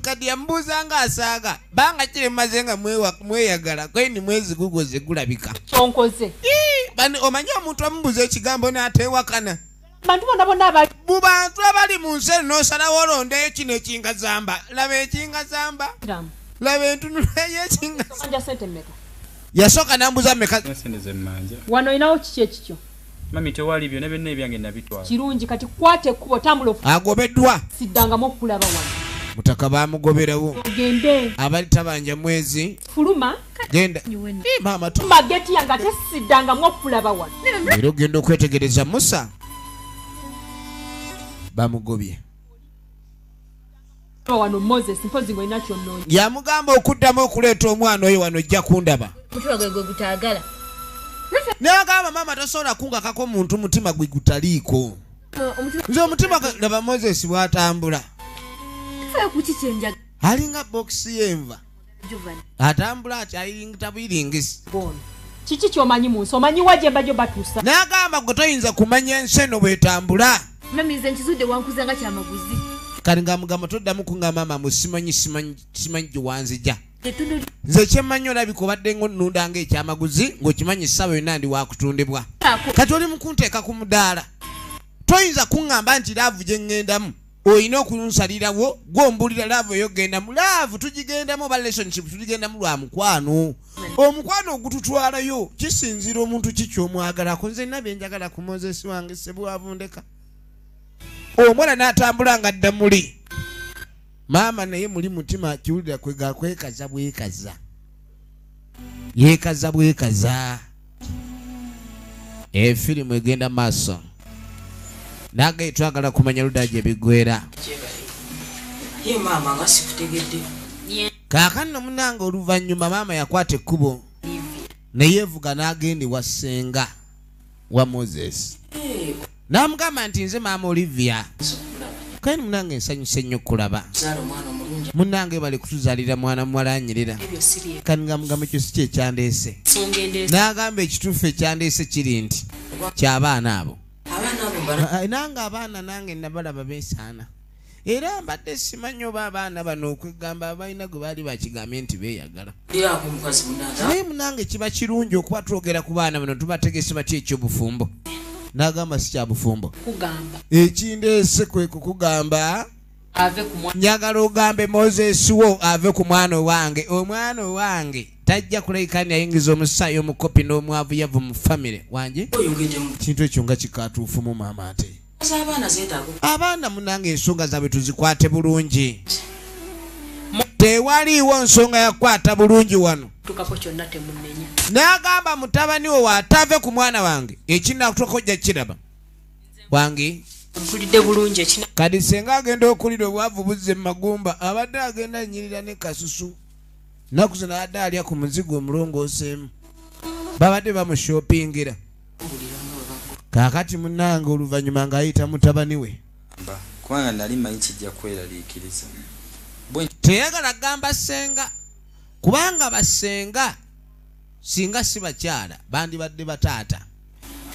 kati yambuza nga asaaga banga kire mazenga mweyagala kweni mwezi gugoze gulabika kyonkoze bani omanyi omuntu amubuza ekigambo n'atewakana bantu bonna abali mu bantu abali mu nsi n'osalawo olondeyo kino ekingazamba laba ekingazamba laba entunula y'ekingazamba yasooka n'ambuza meka wano inawo kiki ekikyo mami tewali byonna byonna ebyange nabitwala kirungi kati kwate ekkubo tambula agobeddwa siddangamu okulaba wano mutaka bamugoberawo gende abali tabanja mwezi fuluma genda mama mageti yanga tesiddangamu okulaba wano era genda okwetegereza Musa bamugobye wano Moses mpozi ngo inacho nonyi yamugamba okuddamu okuleeta omwana oyo wano ojja kundaba mutwagwe gutaagala n'agamba mama tosobola kungakako muntu mutima gwe gutaliiko nze omutima laba Moses bw'atambula alinga bokisi y'enva atambula ati ayiringita bwiringisi kiki kyomanyi mu nsi omanyi wajemba gyo batuusa n'agamba gwe toyinza kumanya ensi eno bw'etambula mamize nkizudde wankuza nga kyamaguzi kali ng'amugamba toddamu kuŋŋamba mama simanyi gye wanzija nze kyemmanyi olabika obadde nnunda ng'ekyamaguzi ng'okimanyi essaawa yonna ndi wakutundibwa kati oli mukunteeka ku mudaala toyinza kuŋŋamba nti laavu gye ŋŋendamu oyina okunsalirawo gw'ombulira laavu eyo gendamu laavu tugigendamu oba relationship tugigendamu lwa mukwano omukwano ogututwalayo kisinzira omuntu kikyomwagalako nze nina byenjagala ku Moses wange sebwavundeka omwana n'atambula nga dda muli maama naye muli mutima kiwulira kwekaza bwekaza yeekaza bwekaza efirimu egenda maaso nage twagala kumanya ludda gye bigwera ye maama nga sikutegedde kaakano munange oluvannyuma maama yakwata ekkubo neyeevuga n'agenda ewa ssenga wa Moses n'amugamba nti nze maama Olivia kani munange nsanyuse nnyo okulaba munange bali kutuzaalira mwana muwala anyirira kani ngamugamba ekyo si kyekyandeese n'agamba ekituufu ekyandeese kiri nti ky'abaana abo nange abaana nange nabalaba beesaana era mbadde simanyi oba abaana bano okwegamba abalina gwe baali bakigambye nti beeyagala naye munange kiba kirungi okuba twogera ku baana bano tubategese batya ekyobufumbo n'agamba si kyabufumbo ekindeese kwe kukugamba njagala ogambe Moses wo ave ku mwana owange omwana owange tajja kulabikani ayingiza omusaayi omukopi n'omwavuyavu mu famire wange kintu ekyo nga kikatuufu mu maama ate abaana munange ensonga zaabwe tuzikwate bulungi tewaliiwo nsonga yakwata bulungi wano n'agamba mutabani wo waatave ku mwana wange ekinakutoka ojja kiraba wange mpulidde bulungi ekina kati senga agenda okulira obwavu buzze mu magumba abadde agenda nyirira ne kasusu naku zino abadde alya ku muzigo omulongooseemu babadde bamushopingira kaakati munange oluvannyuma ng'ayita mutabani we kubanga nali manyi kijja kweraliikiriza teyagala gamba ssenga kubanga basenga singa si bakyala bandibadde bataata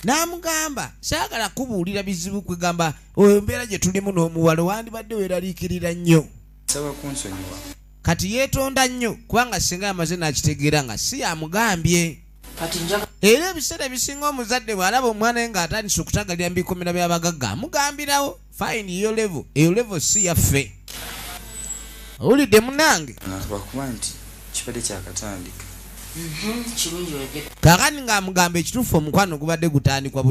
n'amugamba saagala kubuulira bizibu kwegamba embeera gye tulimu n'omuwala wandibadde weeraliikirira nnyo saba kunsonyiwa kati yeetonda nnyo kubanga singa yamaze n'akitegeera nga si yamugambye era ebiseera ebisinga omuzadde bw'alaba omwana we ng'atandise okutagalira mu bikomera by'abagagga amugambirawo fayini eyo levo si yaffe owulidde munange bakuba nti kibadde kyakatandika kaakani ng'amugamba ekituufu omukwano gubadde butandikwa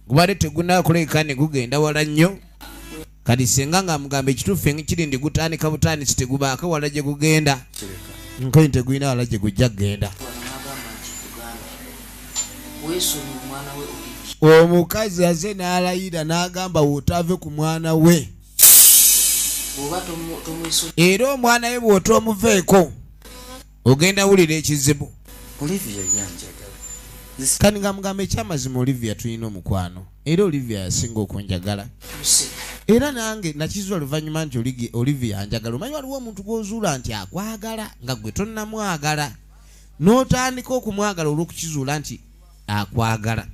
gubadde tegunakuleka ne gugenda wala nnyo kati senga ng'amugamba ekituufu ekiri ndi gutandika butandisi tegubaako wala gye gugenda nkoyi tegulina wala gye gujja kgenda omukazi aze n'alayira n'agamba wootave ku mwana we era omwana we bw'otoomuveeko ogenda wulira ekizibu Olivia yanjagala kani ngamugamba ekyamazima Olivia tulina omukwano era Olivia yasinga okunjagala era nange nakizwa oluvannyuma nti Olivia anjagala omanyi waliwo omuntu gw'ozuula nti akwagala nga gwe tonnamwagala n'otandika okumwagala olw'okukizuula nti akwagala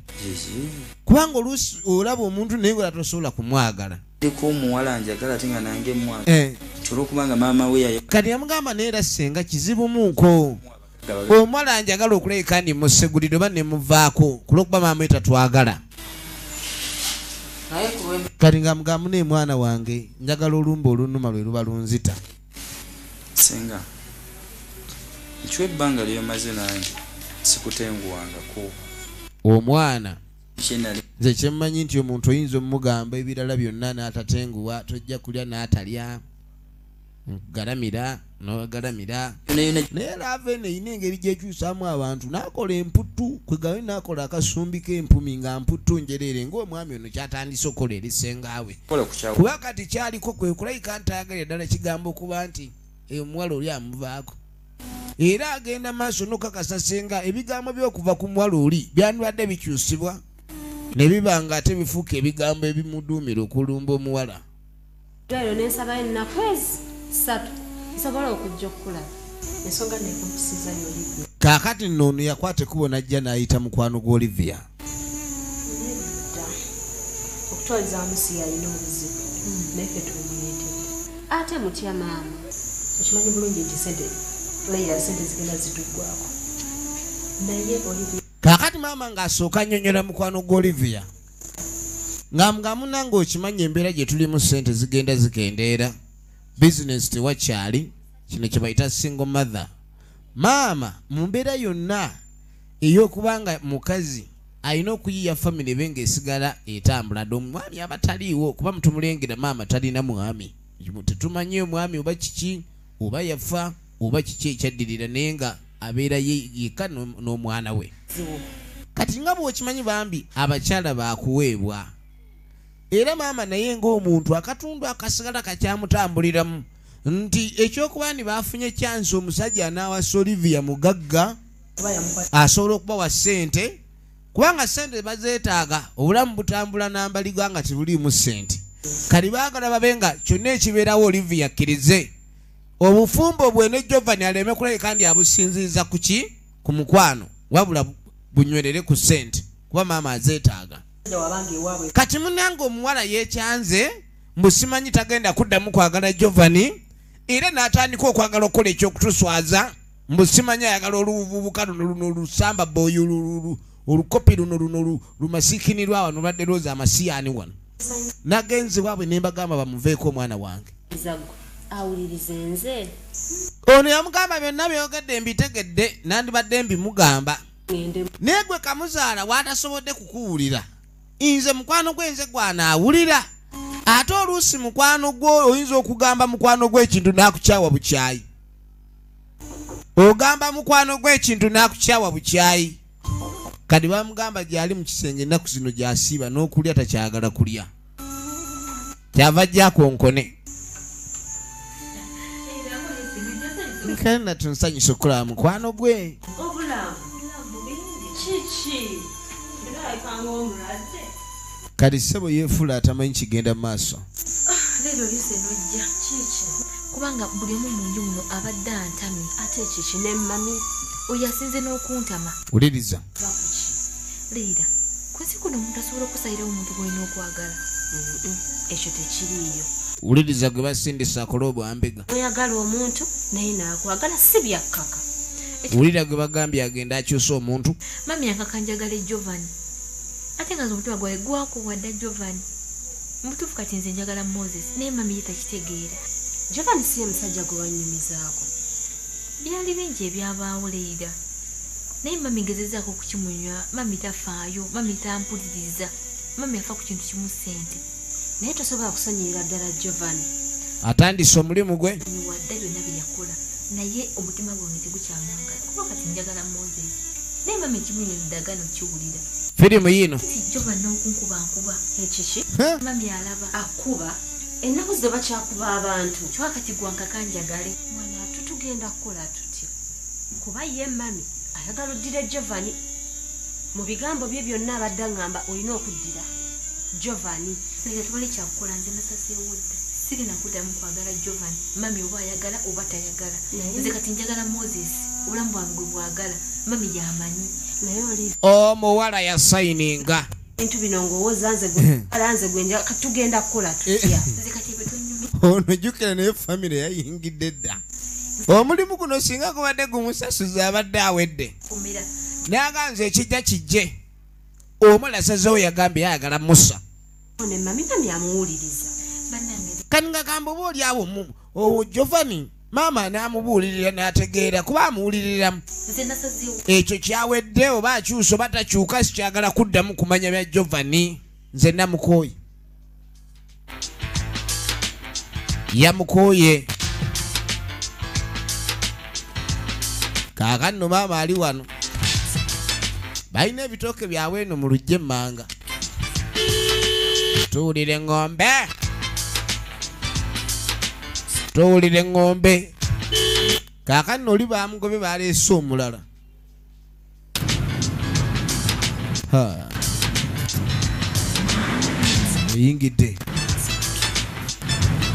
kubanga oluusi olaba omuntu naye nga tosobola kumwagala ndiko omuwala njagala ate nga nange mwana olwokubanga maama we kati yamugamba neera senga kizibu muko omuwala njagala okulabika ndi musegulire oba ne muvaako kulwokuba maama we tatwagala kati nga mugamu ne mwana wange njagala olumba olunuma lwe luba lunzita senga nkiwa ebbanga lyomaze nange sikutenguwangako omwana nze kyemmanyi nti omuntu oyinza omugamba ebirala byonna n'atatenguwa tojja kulya n'atalya galamira n'ogalamira naye laava eno eyina engeri gyekyusaamu abantu n'akola emputtu kwegawe n'akola akasumbi k'empumi nga mputtu njereere ng'omwami ono kyatandise okukola eri sengaawe kuba kati kyaliko kwe kulayika ntayagalira ddala kigambo okuba nti omuwala oli amuvaako era agenda maaso n'okakasa senga ebigambo by'okuva ku muwala oli byandibadde bikyusibwa ne biba nga ate bifuuka ebigambo ebimuduumira okulumba omuwala dwaliro n'ensaba ennaku ezi 3 nsobola okujja okukulaba ensonga nekumpusiza yolivia kaakati nno ono yakwata ekkubo najja n'ayita mukwano gwa Olivia okutwaliza wamusi yalina obuzibu naye ffe tumuleetedde ate mutya maama okimanyi bulungi nti sente zigenda zituggwako naye Olivia kaakati maama ng'asooka annyonnyola mukwano gwa Olivia nga munange okimanyi embeera gye tulimu sente zigenda zikendeera bizinesi tewakyali kino kye bayita single mother maama mu mbeera yonna ey'okubanga mukazi alina okuyiya famire be ng'esigala etambula dde omwami aba taliiwo kuba mutumulengera maama talina mwami tetumanyi omwami oba kiki oba yafa oba kiki ekyaddirira naye nga abeera yekka n'omwana we kati nga bw'okimanyi bambi abakyala baakuweebwa era maama naye ng'omuntu akatundu akasigala kakyamutambuliramu nti ekyokuba ni baafunye kyansi omusajja anaawasa Olivia mugagga asobola okuba wa ssente kubanga ssente bazeetaaga obulamu butambula n'ambaliga nga tebuliimu ssente kali baagala babe nga kyonna ekibeerawo Olivia akkirize obufumbo bwe ne Jovani aleme kulabika ndi abusinziiza ku ki ku mukwano wabula bunywerere ku ssente kuba maama azeetaaga kati munange omuwala yeekyanze mbusimanyi tagenda kuddamu kwagala Jovani era n'atandika okwagala okukola ekyokutuswaza mbusimanyi ayagala oluvubuka luno lusamba boyi olukopi luno lumasiikinirwa wano lwadde looza amasiyaani wano nagenze waabwe ne mbagamba bamuveeko omwana wange awulirize nze ono yamugamba byonna byogedde mbitegedde nandibadde mbimugamba naye gwe kamuzaala waatasobodde kukuwulira nze mukwano gwe nze gwanaawulira ate oluusi mukwano gwo oyinza okugamba mukwano gw'ekintu n'akukyawa bukyayi ogamba mukwano gw'ekintu n'akukyawa bukyayi kati bamugamba gyali mu kisenge ennaku zino gyasiiba n'okulya takyagala kulya kyava jjakonkone kale natunsanyusa okulaba mukwano gwe kati ssebo yeefuula atamanyi kigenda mu maaso leero lyose nojja kiki kubanga buli omu mu nju muno abadde antamye ate kiki ne mami oyo asinze n'okuntama wuliriza leera kwesi kuno omuntu asobola okusayirawo omuntu gwolina okwagala ekyo tekiriiyo wuliriza gwe basindisa akola obwambega oyagala omuntu naye naakwagala si byakkaka wulira gwe bagambye agenda akyusa omuntu mami yankaka njagala Jovani ate nga omutima gwawe gwakuwadda Jovani mutuufu kati nze njagala Moses naye mami ye takitegeera Jovani si ye musajja gwe wanyumizaako byali bingi ebyabaawo leera naye mami ngezezaako okukimunywa mami tafaayo mami tampuliriza mami afa ku kintu kimu ssente naye tosobola kusonyiyira ddala Jovani atandise omulimu gwe wadde byonna bye yakola naye omutima gwange tegukyamwagala kuba kati njagala Moses naye mami ekimunywa eddagano kiwulira firimu yino Jova n'okunkubankuba ekiki mami alaba akuba ennaku ze bakyakuba abantu kywa kati gwankaka njagale mwana tutugenda kukola tutya kuba ye mami ayagala oddira Jovani mu bigambo bye byonna abadde aŋŋamba olina okuddira Jovani naye tubale kyakukola nze nasaseewo dda sigenda kuddamu kwagala Jovani mami oba ayagala oba tayagala nze kati njagala Moses obulamu bwange bwe bwagala mami yamanyi naye oli omuwala yasayininga Bintu bino ngowooza nze gwenja tugenda kukola tutya. Ono jukira naye family yayingidde dda. Omulimu guno singa kubadde gumusasuza abadde awedde. N'aganze ekijja kijje. Omulasazewo yagambye ayagala Musa. Ne mami amuwuliriza. Kaninga kambo boli awo Giovanni mama n'amubuulirira n'ategeera kuba amuwuliriramu. Ekyo kyawedde oba akyusa oba takyuka sikyagala kuddamu kumanya bya Giovanni. Nze namukooye. Yamukooye. Kaakano maama ali wano. Balina ebitooke byabwe eno mu lujje emmanga. Tuwulire ng'ombe. Tuwulire ng'ombe. Kaakano oli bamugobe baleese omulala. Oyingidde.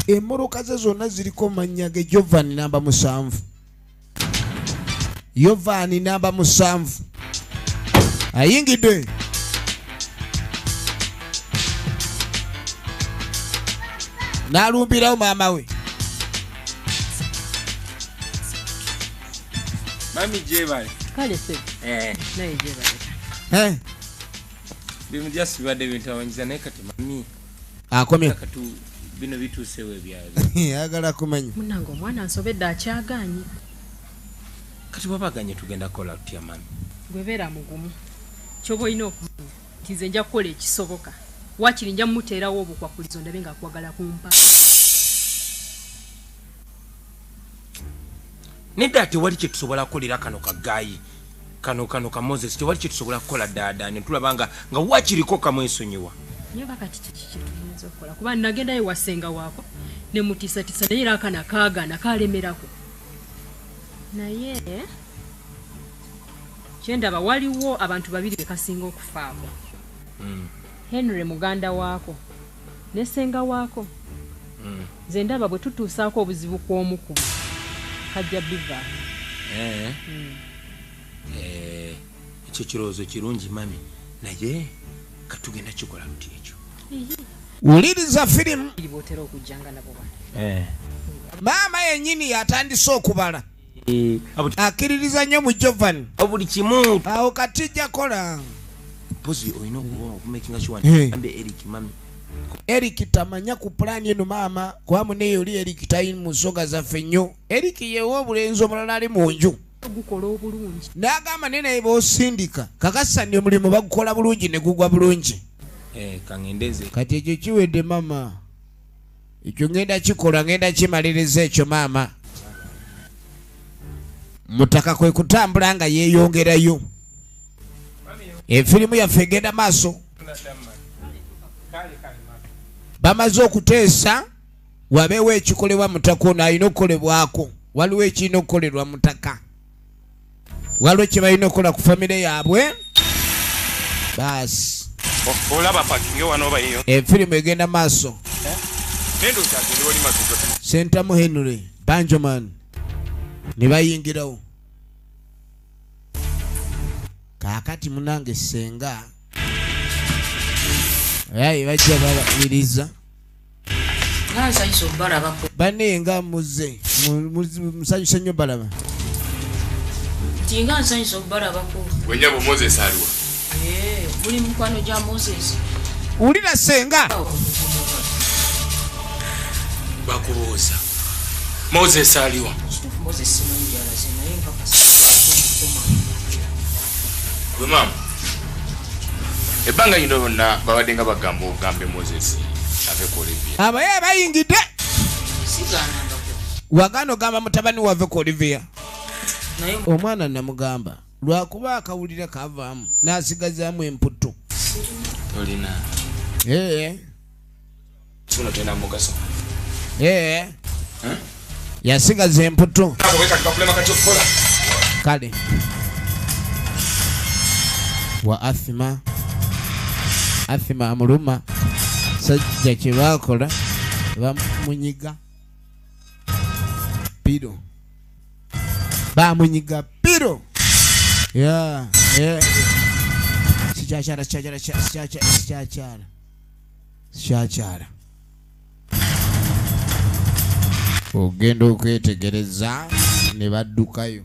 Emmoloka ze zonna ziriko mannya ge Giovanni namba 7. Giovanni namba 7. Ayingidde. Nalumbirawo maama we. Mami jebale. Kale se. Naye jebale. Bimu just bade bintawanyiza naye kati mami. Akomye. Katu bino bituusewe byawe. Yagala kumanya. Munango omwana nsobedde akyaganye. Kati wabaganye tugenda kola tutya mami. Gwebeera mugumu. Kyoba olina okumanya nti nze nja kukola ekisoboka. Wakiri nja mmuteerawo obukwakulizo ndabe ng'akwagala kumpa. Nedda tewali kye tusobola kukolera kano kagayi. Kano ka Moses tewali kye tusobola kukola ddaada ne tulaba nga wakiriko kamwesonyiwa. Naye bakati kiki kye tuyinza okukola kuba nagendayo wasenga waako ne mutiisatiisa naye era akana kaagana kalemerako. Naye kyendaba waliwo abantu babiri bekasinga okufaako. Henry muganda waako ne ssenga waako. Nze ndaba bwe tutuusaako obuzibu kw'omukubu kajja biva. Ekyo kirowoozo kirungi mami naye katugenda kikola luti ekyo. Wuliriza firimu. Botera okujjanga nabo Maama yennyini yatandise okubala. Akkiririza nnyo mu Giovanni. Buli kimu. Awo katijja kola. Pozi oyina okumakinga kiwani. Ambe Eric mami. Eric tamanya ku plani eno maama kwamu neyo oli Eric tayin mu nsonga zaffe nnyo. Eric yeewo obulenzi omulala ali mu nju. Gukola obulungi. N'agamba nene b'osindika kakasani omulimu bagukola bulungi ne gugwa bulungi. Kangendeze. Kati ekyo kiwedde maama. Ekyo ngenda kikola ngenda kimaliriza ekyo maama. Mutaka kwe kutambula nga yeeyongerayo. Efirimu yaffe egenda maaso. Bamaze okuteesa wabeewo ekikolebwa mutaka ono alina okukolebwako. Waliwo ekirina okukolerwa mutaka. Waliwo kye balina okukola ku famire yaabwe. Baasi. Olaba paki yo wano bayiyo. Efirimu egenda maaso. Nendo kyagende wali matuka. Sentamu Henry Benjamin ne bayingirawo. Kaakati munange senga bajja balabiriza. Banenga muze musanyusa nnyo balaba. Tinga nsanyusa okubalabako. Wenyabo Moses aliwa. Buli mukwano gya Moses. Ulira senga. Bakubuuza. Moses aliwa. Moses simanjala naye mpaka gwe mama. Ebanga yino bonna babadde nga bagamba ogambe Moses ave ku Olivia. Abaye bayingidde. Sigananga. Wagano gamba mutabani wave ku Olivia. Omwana namugamba lwakuba akawulira kavaamu n'asigazaamu emputu. Tolina. Tuno tena mugaso. Yasigaza emputu. Kale. Wa Athima amuluma. Sajja kye baakola bamunyiga piro. sikyachara ogenda okwetegereza ne baddukayo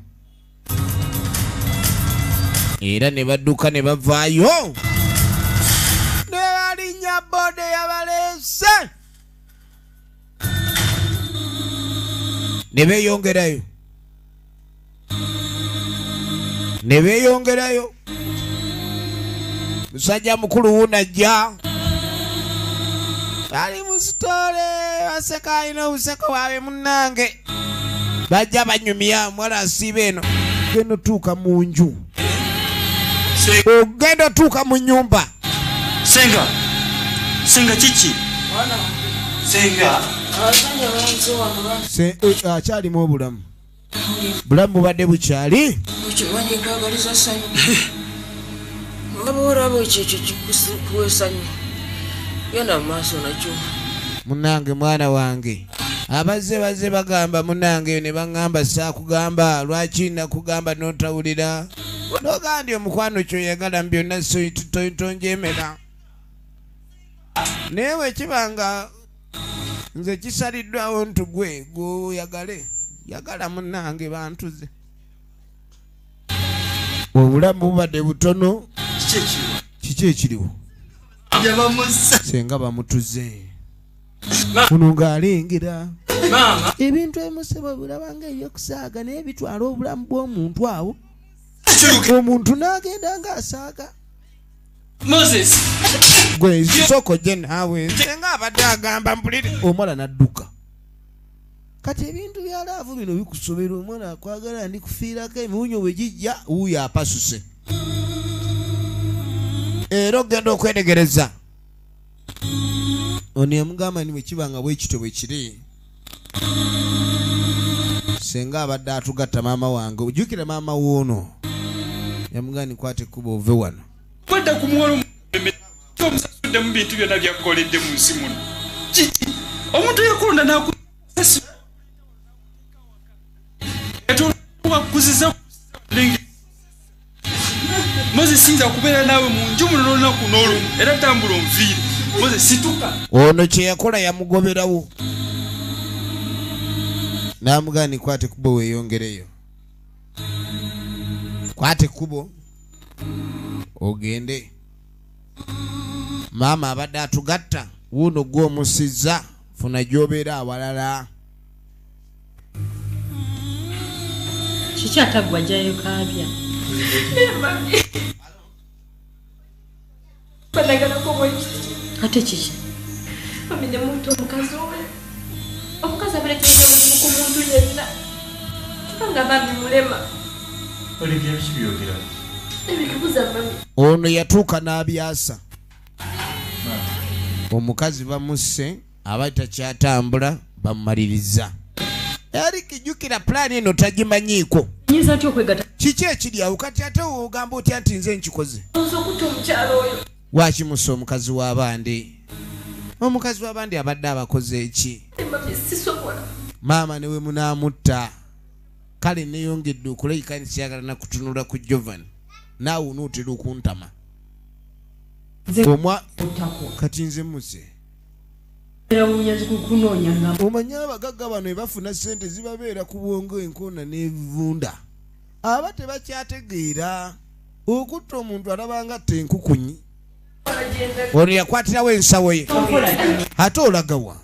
era ne badduka ne bavaayo ne balinnya bode yabaleese ne beeyongerayo musajja mukulu wunajja ali mu sitole baseka alina obuseko bwabe munnange bajja banyumya mwala asiiba eno genda otuuka mu nju ogenda otuuka mu nnyumba senga kiki akyalimu obulamu bulamu bubadde bukyali munange mwana wange abazze bagamba munange ne baŋŋamba saakugamba lwaki nakugamba n'otawulira nogambye omukwano kyoyagala byonna tonjemera naye wekibanga nze kisaliddwawo ntugwe gwoyagale yagala munange bantuze obulamu bubadde butono kiki ekiriwo senga bamutuze muno ng'alengera ebintu ebimuseba bulabanga ebyokusaaga naye bitwala obulamu bw'omuntu awo omuntu n'agenda ng'asaaga gwe soko gye naawe senga abadde agamba mpulire omwana n'adduka kati ebintu bya laavu bino bikusobera omwana akwagala ndikufiirako emiwunyo bwe gijja wuuyo apasuse era ogenda okwetegereza ono yamugamba ni bwe kibanga bwe kityo bwe kiri senga abadde atugatta maama wange ojjukira maama woono yamugamba nikwate kuba ove wano kwedda ku muwala omusasudde mu bintu byonna byakoledde mu nsi muno kiki omuntu yekulonda nakusasula wakuziza moze sinza kubeera naawe mu nju muno n'olunaku n'olumu era tambula onviire moze situka ono kye yakola yamugoberawo n'amugamba nikwate kubo weeyongereyo kwate kubo ogende maama abadde atugatta wuuno gw'omusizza funa gy'obeera awalala kiki atagwajjayo kaabya ate kiki mami ne muntu omukazi owe omukazi aberekereza buzibu ku muntu yenna kubanga mami mulema olivya biki byogera ebikubuza mami ono yatuuka n'abyasa omukazi bamusse aba takyatambula bamumaliriza eri kijjukira pulaani eno tagimanyiiko nyinza ntya okwegatta kiki ekiri awo kati ate ogamba otya nti nze nkikoze oza okutta omukyalo oyo wakimusa omukazi w'abandi omukazi w'abandi abadde abakoze eki mami sisobola maama newe munaamutta kale neeyongedde okulabika ntikyagala nakutunula ku jovan naawe onootera okuntama kati nze muse omanye abagagga bano ebafuna sente zibabeera ku bwongo enkoona n'ebivunda aba tebakyategeera okutta omuntu alabanga tenkukunyi ono yakwatirawo ensawo ye ate olagawa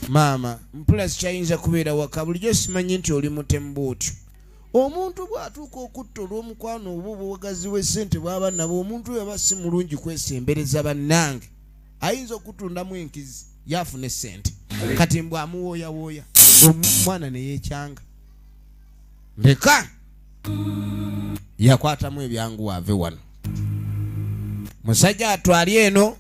maama mpula sikyayinza kubeera waka bulijjo simanyi nti oli mutemu bwotyo omuntu bw'atuuka okutta olw'omukwano obwo obwagazi w'essente bw'aba nabo omuntu oyo aba si mulungi kwesembereza bannange ayinza okutundamu enkizi yafuna essente kati mbw amuwooyawooya omwana neyeekyanga leka yakwatamu ebyangu waave wano musajja atwali eno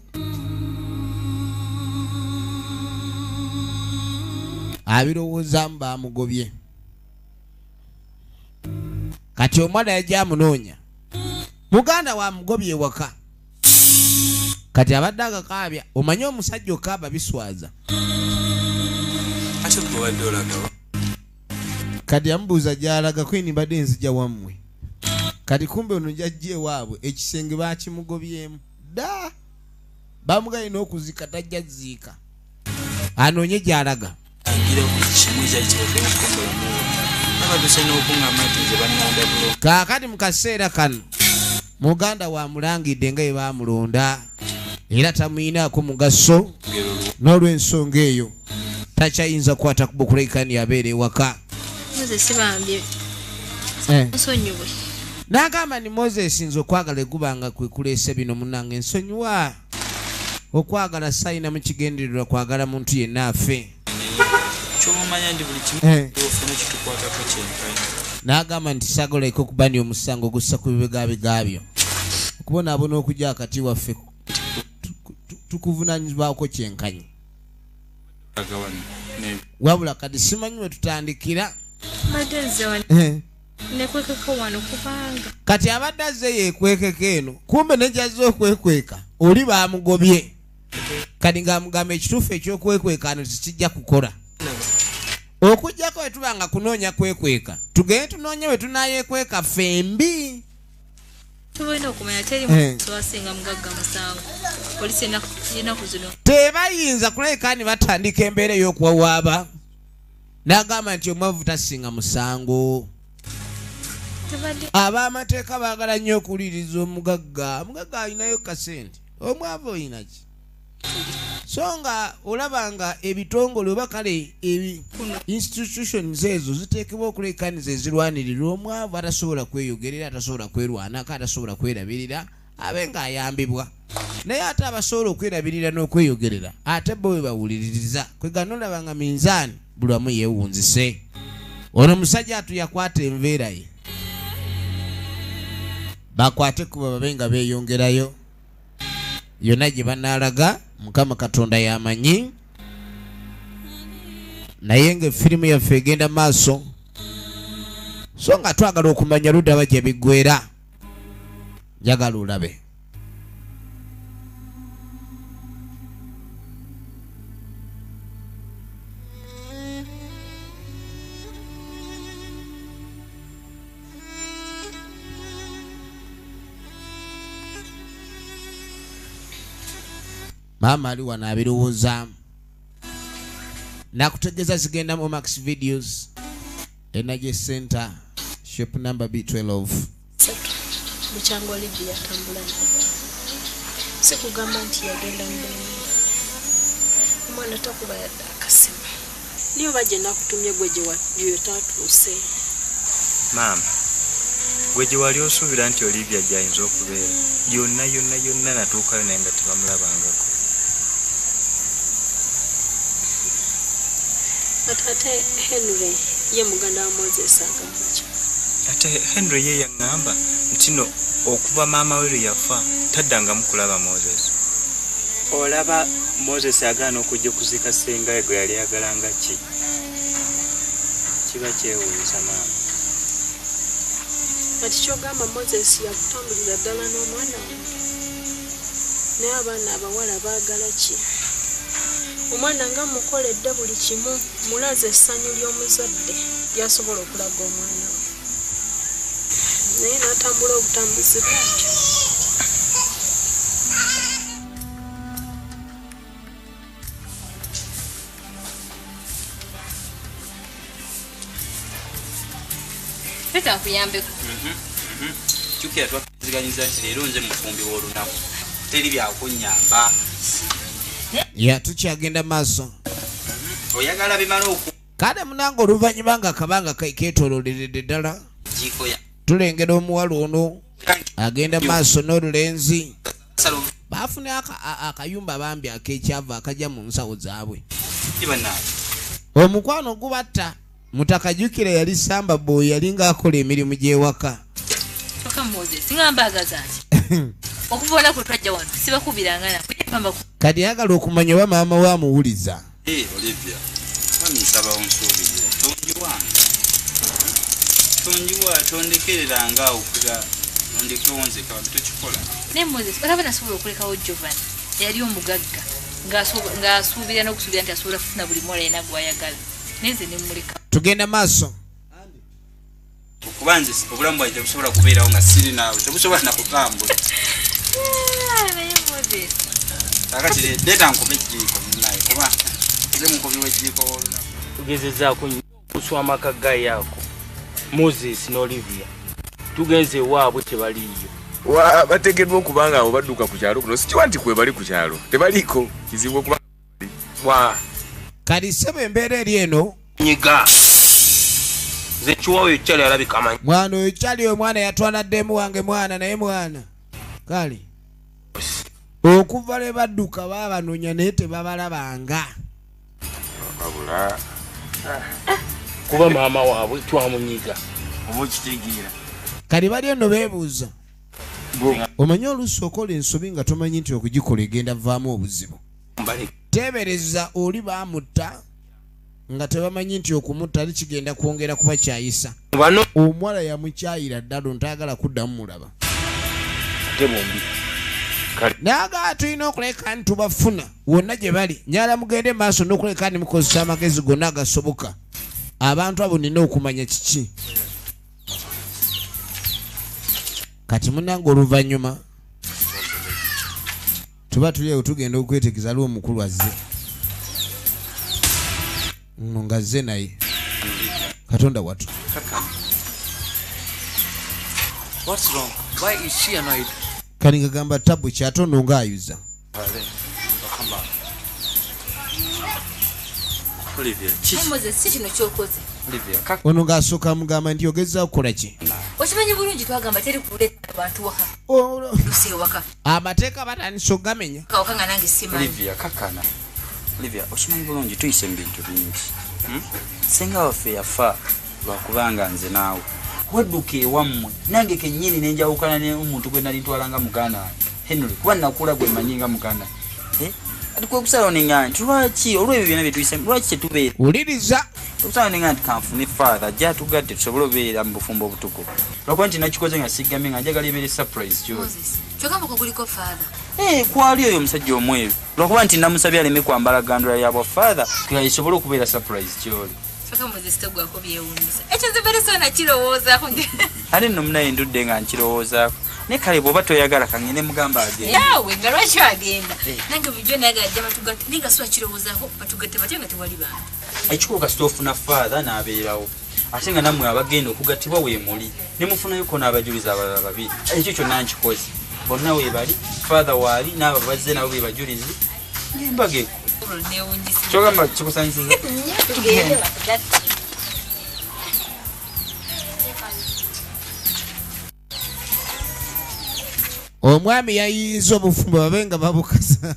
abirowoozamu bamugobye kati omwana yajja amunoonya muganda wamugobye ewaka kati abadde agakaabya omanye omusajja okaaba biswaza kati amubuuza gy'alaga kwini mbadde nzija wammwe kati kumbe ono jajje waabwe ekisenge bakimugobyemu da bamugaye n'okuzika tajja ziika anoonye gy'alaga kaakati mu kaseera kano muganda wamulangidde nga ye baamulonda era tamuyinaako mugaso n'olw'ensonga eyo takyayinza kukwata kubukulekani abeera ewaka n'agamba ni Moses nze okwagala ekubanga kwe kuleese bino munnange nsonyiwa okwagala sayina mu kigendererwa kwagala muntu yenna afe n'agamba nti sagolaiko kubani omusango gussa ku bibegabegabyo okubonaabona okujja akati waffe tukuvunanyizibwako kyenkanyi wabula kati simanyi we tutandikira kati abadde azze yeekwekeko eno kumbe nejazze okwekweka oli baamugobye kati ng'amugamba ekituufu ekyokwekweka ano tikijja kukola okujjako we tuba nga kunoonya kwekweka tugende tunoonye we tunayeekweka fembi tubalina okumanya teri muntu asinga mugagga musango polisi enaku zino tebayinza kulekani batandika embeera ey'okuwawaaba n'agamba nti omwavu tasinga musango ab'amateeka baagala nnyo okuwuliriza omugagga alinayo kasente omwavu oyinaki so nga olaba nga ebitongole oba kale institutions ezo ziteekebwa okulekaniza ezirwanirira omwavu atasobola kweyogerera atasobola kwerwanako atasobola kwerabirira abe ng'ayambibwa naye ate abasobola okwerabirira n'okweyogerera ate bo we bawuliririza kwegana olaba nga minzaani buli wamu yeewunzise ono musajja atu yakwata enveera ye bakwate kuba babe nga beeyongerayo yonna gye banaalaga Mukama Katonda yamanyi naye ng'effirimu yaffe egenda maaso so nga twagala okumanya ludaba gye biggwera njagala olabe maama ali wano abirowoozaamu nakutegeeza zigenda mu Max Videos Energy Center shop number B12 Muchango Libya yatambula sikugamba nti yagenda mbere omwana takuba yadda akasimu niyo bajje nakutumye gwe gye tatuuse maama gwe gye wali osuubira nti Olivia gyayinza okubeera yonna natuukayo naye nga tebamulabangako ate Henry ye muganda wa Moses agamba ate Henry ye yaŋŋamba nti no okuva maama we lwe yafa taddanga mukulaba Moses olaba Moses agaana okujja okuzika ssenga we gwe yali yagalanga ki kiba kyewuunyisa maama kati kyogamba Moses yakutambulira ddala n'omwana we naye abaana abawala baagala ki omwana nga mukoledde buli kimu mulaze essanyu ly'omuzadde lyasobola okulaga omwana we naye n'atambula obutambuzi bwatyo Leta nkuyambeko kyukira twaziganyiza nti leero nze mufumbi w'olunaku teri byakunnyamba ya tukyagenda maaso oyagala bimala oku kale munange oluvannyuma nga akabanga keetoololeredde ddala tulengera omuwala ono agenda maaso n'olulenzi baafune akayumba bambi ak'ekyava akajja mu nsawo zaabwe omukwano gubatta mutakajjukira yali samba boy yali ng'akola emirimu gy'ewaka okuvona kwe twajja wano sibakubiranga nakuyepamba kati yagala okumanya oba maama we amuwuliza Olivia nsaba onsuubire tonjiwa tondekereranga okuga ondekewonzeka tokikola naye Moses olaba nasobola okulekawo Jovan yali omugagga ng'asuubira n'okusuubira nti asobola kufuna buli muwala yenna gw'ayagala neze ne muleka tugenda maaso kubanze obulamu bwange tebusobola kubeerawo nga siri naawe tebusobola nakutambula kakati leeta nkobe ekijiiko naye kuba nze mukobi w'ekijiiko w'olunaku tugezezaako kuswa amaka gayi ako Moses ne Olivia tugenze waabwe tebaliyo bategeddwa okuba nga abo badduka ku kyalo kuno sikiwa nti kwe bali ku kyalo tebaliiko kizibu okuba kati sebe embeera eri eno nyiga nze kiwawo ekyali alabika amanyi mwana oyo kyali omwana yatwala ddemu wange mwana naye mwana kale okuva lwe badduka baabanoonya naye tebabalabanga kuba maama waabwe twamunyiga oba okitegeera kali bali eno beebuuza omanyi oluusi okola ensobi nga tomanyi nti okugikola egenda vaamu obuzibu teebereza oli baamutta nga tebamanyi nti okumutta likigenda kwongera kuba kyayisa omuwala yamukyayira ddala ntayagala kuddamu mulaba naga tulina okuleka nti tubafuna wonna gye bali nyala mugende maaso n'okuleka ni mukozesa amagezi gonna agasoboka abantu abo nina okumanya kiki kati munange oluvannyuma tuba tuliewo tugenda okwetegereza aliwo omukulu azze nno nga zze naye katonda watu kani ngagamba tabu kyatono ngaayuza ono ng'asooka mugamba nti ogezzaako kukola ki okimanyi bulungi twagamba teri kuleeta abantu waka lusewaka amateeka batandisa ogamenya kawaka nga nange simanyi Olivia okimanyi bulungi tuyise mu bintu bingi senga waffe yafa lwakubanga nze naawe wadduka ewammwe nange kennyini nenjawukana n'omuntu gwe nali ntwalanga muganda wange Henry kuba nakula gwe manyi nga muganda ati kwekusalawo nenga nti lwaki olwebyo byonna byetuyise lwaki kyetubeera wuliriza okusalawo nenga nti kanfune father ajja atugadde tusobole obeera mu bufumbo obutukuvu lwakuba nti nakikoze nga sigambye nga njagala ebeere surprise kyoli kyogamba kuguliko father kwali oyo omusajja omweru lwakuba nti namusabye aleme kwambala gandula yabwa father esobole okubeera surprise kyoli ate nno munaye ndudde nga nkirowoozaako naye kale bw'oba toyagala kangende mugamba agenda yawe nga lwaki agenda nange bulijjo nayagala ajja batugatte naye nga siwa kirowoozaako batugatte batya nga tewali bantu ekikuba kasita ofuna father n'abeerawo ate nga nammwe abagenda okugattibwa weemuli ne mufunayoko n'abajulizi abalala babiri ekyo kyonna nkikoze bonna weebali father waali n'abo bazze nabo be bajulizi ng'embaga eko kyogamba kikusanyisiza omwami yayiyiza obufumbo babe nga babukasa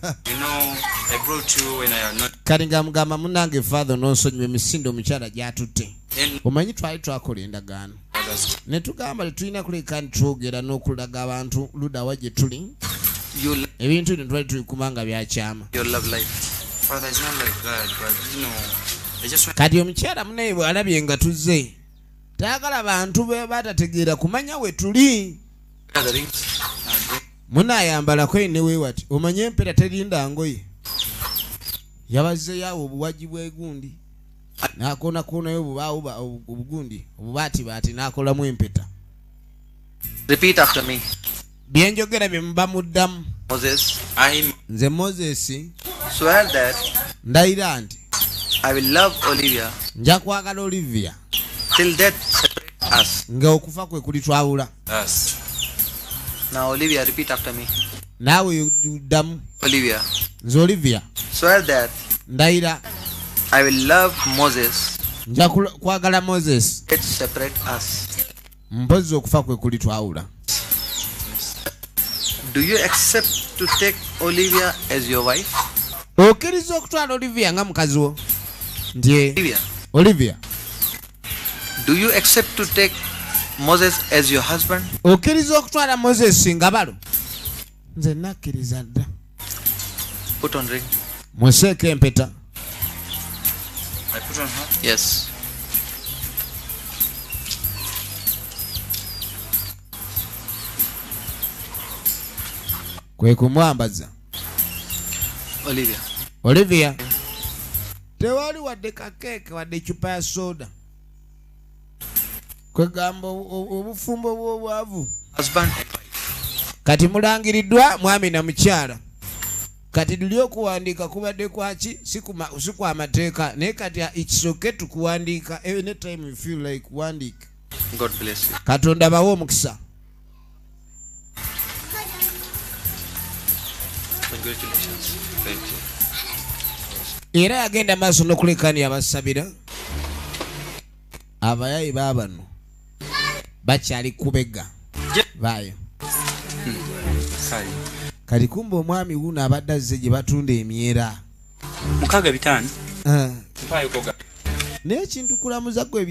kati nga mugamba munange father n'onsonyiwa emisinde omukyala gyatutte omanyi twali twakola endagaano ne tugamba tetulina kuleka nitwogera n'okulaga abantu ludawa gye tuli ebintu bino twali tuli kumanga byakyama kati omukyala munaye bw'alabye nga tuzze taagala bantu be batategeera kumanya we tuli munaayambalako enewewati omanye empera terinda ngoye yabazzeyo awo obuwagi bw'egundi n'akoonayo obubaawo obugundi obubaatibaati n'akolamu empeta bye njogera bye muba muddamu nze Moses ndayira nti nja kwagala Olivia nga okufa kwe kulitwawula Now Olivia, repeat after me. Naawe uddamu nze Olivia Swear that ndayira I will love Moses. nja kwagala Moses Let's separate us. mpozi okufa kwe kulitwawula. Do you accept to take Olivia as your wife? Okkiriza okutwala Olivia nga mukazi wo? Ndiye Olivia. Do you accept to take Moses as your husband? Okkiriza okutwala Moses nga balo? Nze nakkiriza dda. Put on ring. Museeko empeta. I put on her? Yes. Kwe kumwambaza. Olivia. Olivia. Tewali wadde kakeeke wadde chupa ya soda. kwegamba obufumbo bw'obwavu. Husband. Kati mulangiriddwa mwami na mukyala. Kati duli okuwandiika kubadde kwaki si kwa mateeka naye kati it's okay tukuwandiika anytime you feel like kuwandiika. God bless you. Katonda bawe omukisa. Congratulations. Thank you. Era yagenda maaso n'okulekani abasabira abayayi baabano bakyali kubega baayo. Kati kumbe omwami wuno abadde azze gye batunda emyera 6 bitano. Naye ekintu kulamuza gwe